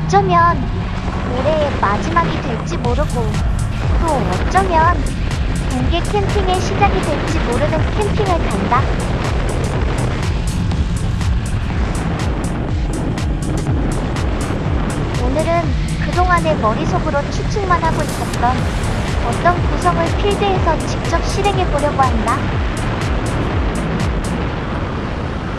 어쩌면 올해의 마지막이 될지 모르고, 또 어쩌면 동계 캠핑의 시작이 될지 모르는 캠핑을 간다. 오늘은 그동안의 머릿속으로 추측만 하고 있었던 어떤 구성을 필드에서 직접 실행해보려고 한다.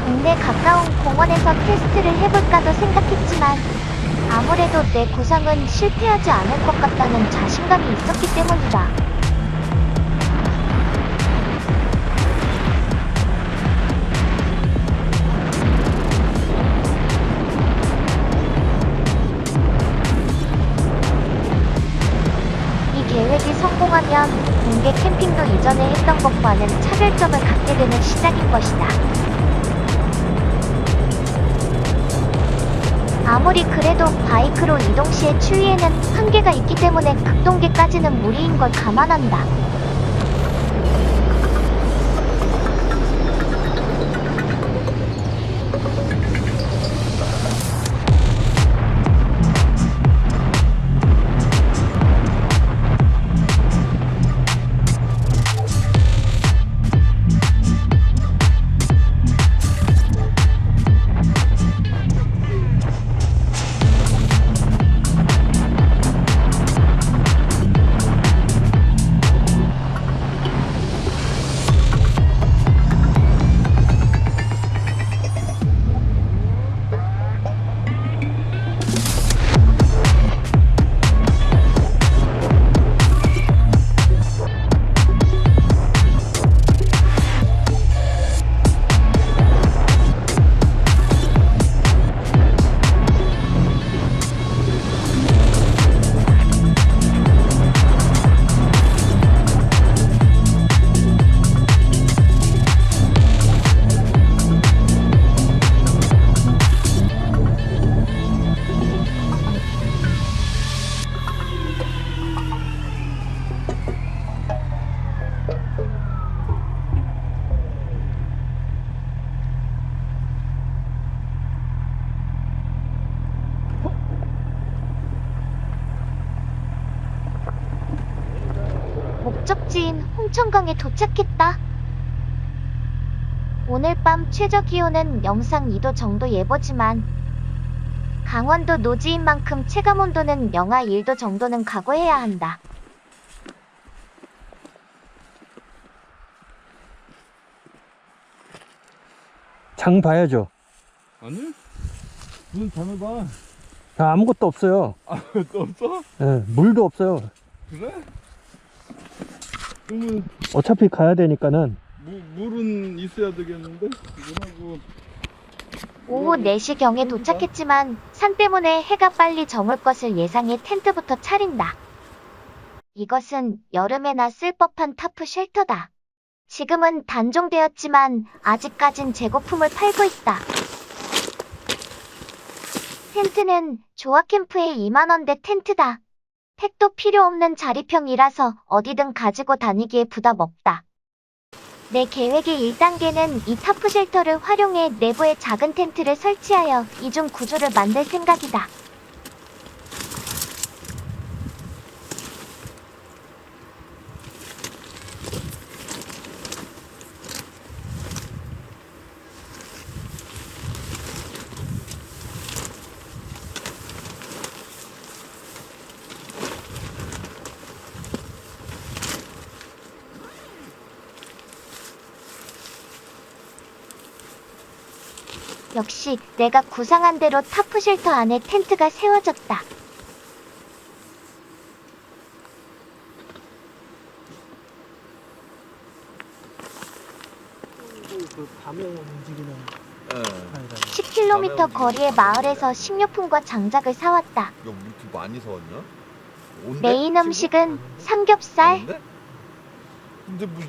동네 가까운 공원에서 테스트를 해볼까도 생각했지만 아무래도 내 구상은 실패하지 않을 것 같다는 자신감이 있었기 때문이다. 이 계획이 성공하면 동계 캠핑도 이전에 했던 것과는 차별점을 갖게 되는 시작인 것이다. 아무리 그래도 바이크로 이동 시의 추위에는 한계가 있기 때문에 극동계까지는 무리인 걸 감안한다. 목적지인 홍천강에 도착했다. 오늘 밤 최저 기온은 영상 2도 정도 예보지만 강원도 노지인 만큼 체감온도는 영하 1도 정도는 각오해야 한다. 장 봐야죠. 아니? 무슨 장을 봐? 아무것도 없어요. 아무것도 없어? 예, 물도 없어요. 그래? 그러면 어차피 가야 되니까는. 물은 있어야 되겠는데? 이거하고 오후 4시경에 도착했지만 산 때문에 해가 빨리 저물 것을 예상해 텐트부터 차린다. 이것은 여름에나 쓸 법한 타프 쉘터다. 지금은 단종되었지만 아직까진 재고품을 팔고 있다. 텐트는 조합캠프에 2만원대 텐트다. 택도 필요 없는 자리평이라서 어디든 가지고 다니기에 부담 없다. 내 계획의 1단계는 이 타프 쉘터를 활용해 내부에 작은 텐트를 설치하여 이중 구조를 만들 생각이다. 역시 내가 구상한 대로 타프 쉘터 안에 텐트가 세워졌다. 그 밤에 움직이는 10km 거리의 마을에서 식료품과 장작을 사왔다. 야, 우리 이렇게 많이 사왔냐? 메인 음식은 삼겹살. 온데? 근데 뭐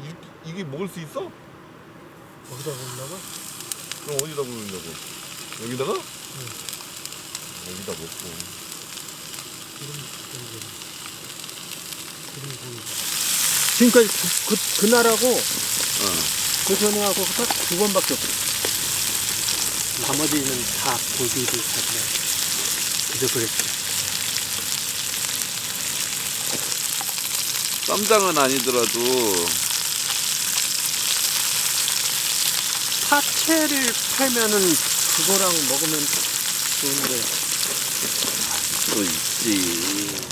이게 먹을 수 있어? 거기다 먹으려고? 그럼 어디다 먹으려고? 여기다가? 응. 여기다 먹고. 지금까지 그날하고 그 전에하고 딱 2번밖에 없어. 나머지는 다 고기를 잡네. 그저 그랬지. 쌈장은 아니더라도 파채를 팔면은 그거랑 먹으면 좋은데. 또 있지.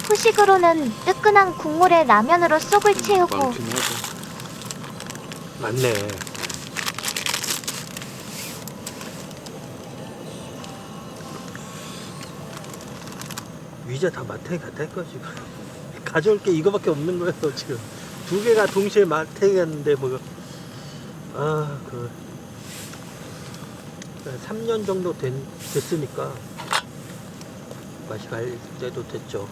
후식으로는 뜨끈한 국물에 라면으로 속을 채우고 많긴 하죠. 맞네. 위자 다 마트에 갔다 할거 지금. 가져올 게 이거밖에 없는 거예요 지금. 두 개가 동시에 마트에 갔는데 뭐. 아, 3년 정도 됐으니까 맛이 갈 때도 됐죠.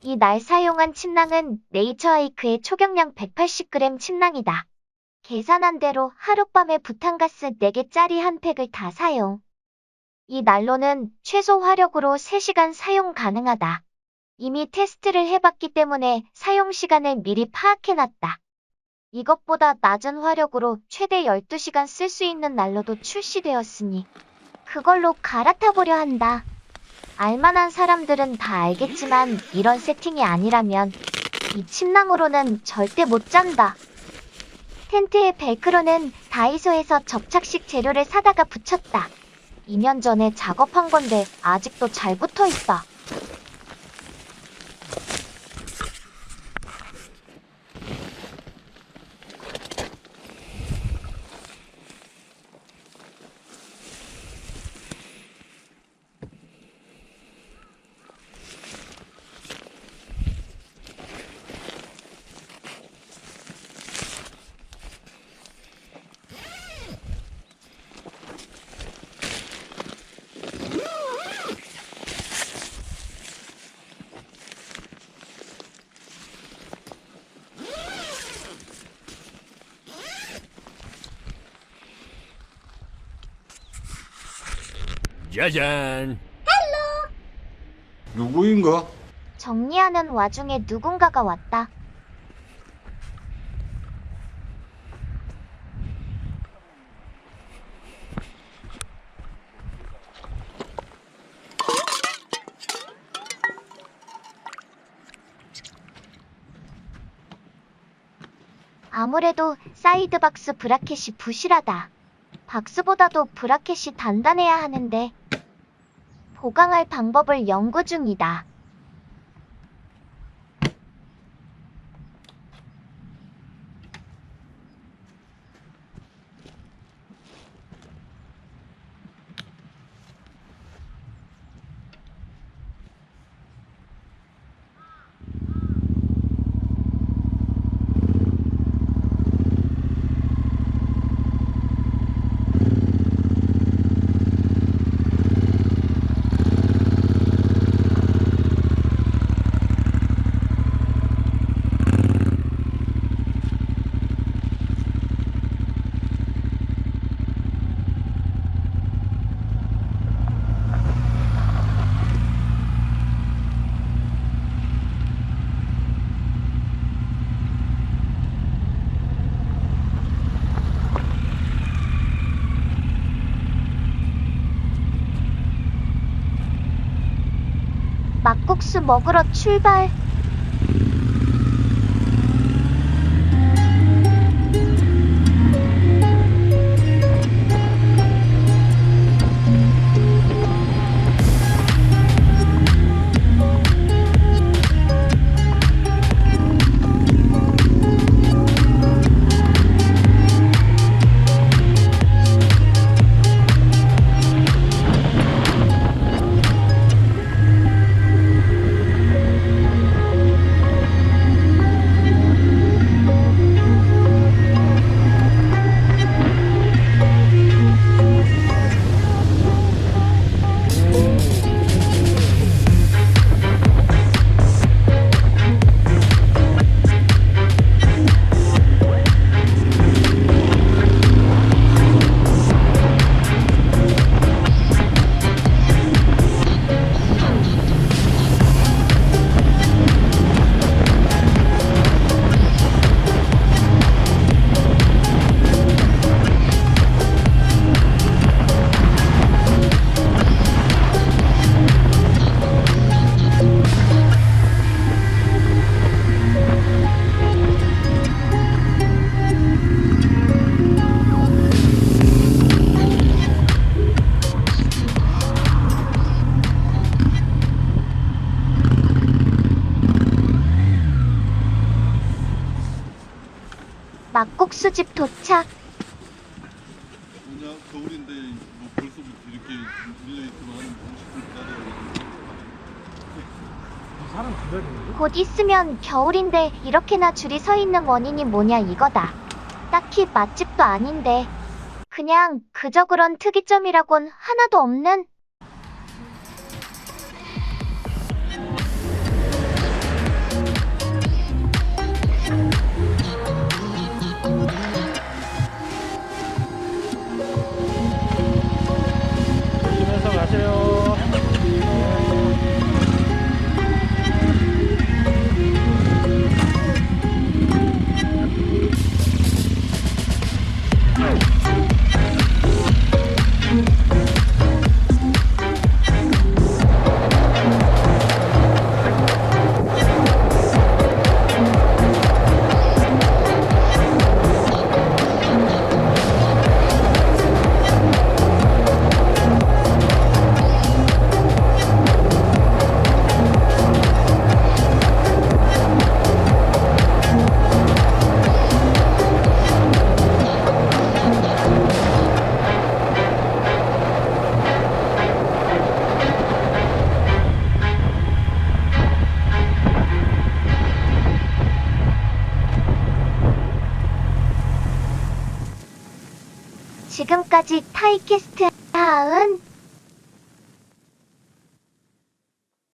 이 날 사용한 침낭은 네이처하이크의 초경량 180g 침낭이다. 계산한 대로 하룻밤에 부탄가스 4개짜리 한 팩을 다 사용. 이 난로는 최소 화력으로 3시간 사용 가능하다. 이미 테스트를 해봤기 때문에 사용 시간을 미리 파악해놨다. 이것보다 낮은 화력으로 최대 12시간 쓸 수 있는 난로도 출시되었으니 그걸로 갈아타보려 한다. 알만한 사람들은 다 알겠지만 이런 세팅이 아니라면 이 침낭으로는 절대 못 잔다. 텐트의 벨크로는 다이소에서 접착식 재료를 사다가 붙였다. 2년 전에 작업한 건데 아직도 잘 붙어 있다. 짜잔. 누구인가? 정리하는 와중에 누군가가 왔다. 아무래도 사이드박스 브라켓이 부실하다. 박스보다도 브라켓이 단단해야 하는데 보강할 방법을 연구 중이다. 막국수 먹으러 출발. 막국수집 도착. 뭐냐 겨울인데 뭐 벌써부터 이렇게 밀려 있으면 한 30분 기다려야 사람 기다리는데? 곧 있으면 겨울인데 이렇게나 줄이 서 있는 원인이 뭐냐 이거다. 딱히 맛집도 아닌데 그냥 그저 그런 특이점이라곤 하나도 없는. 조심해서 가세요. 지금까지 타이캐스트 하은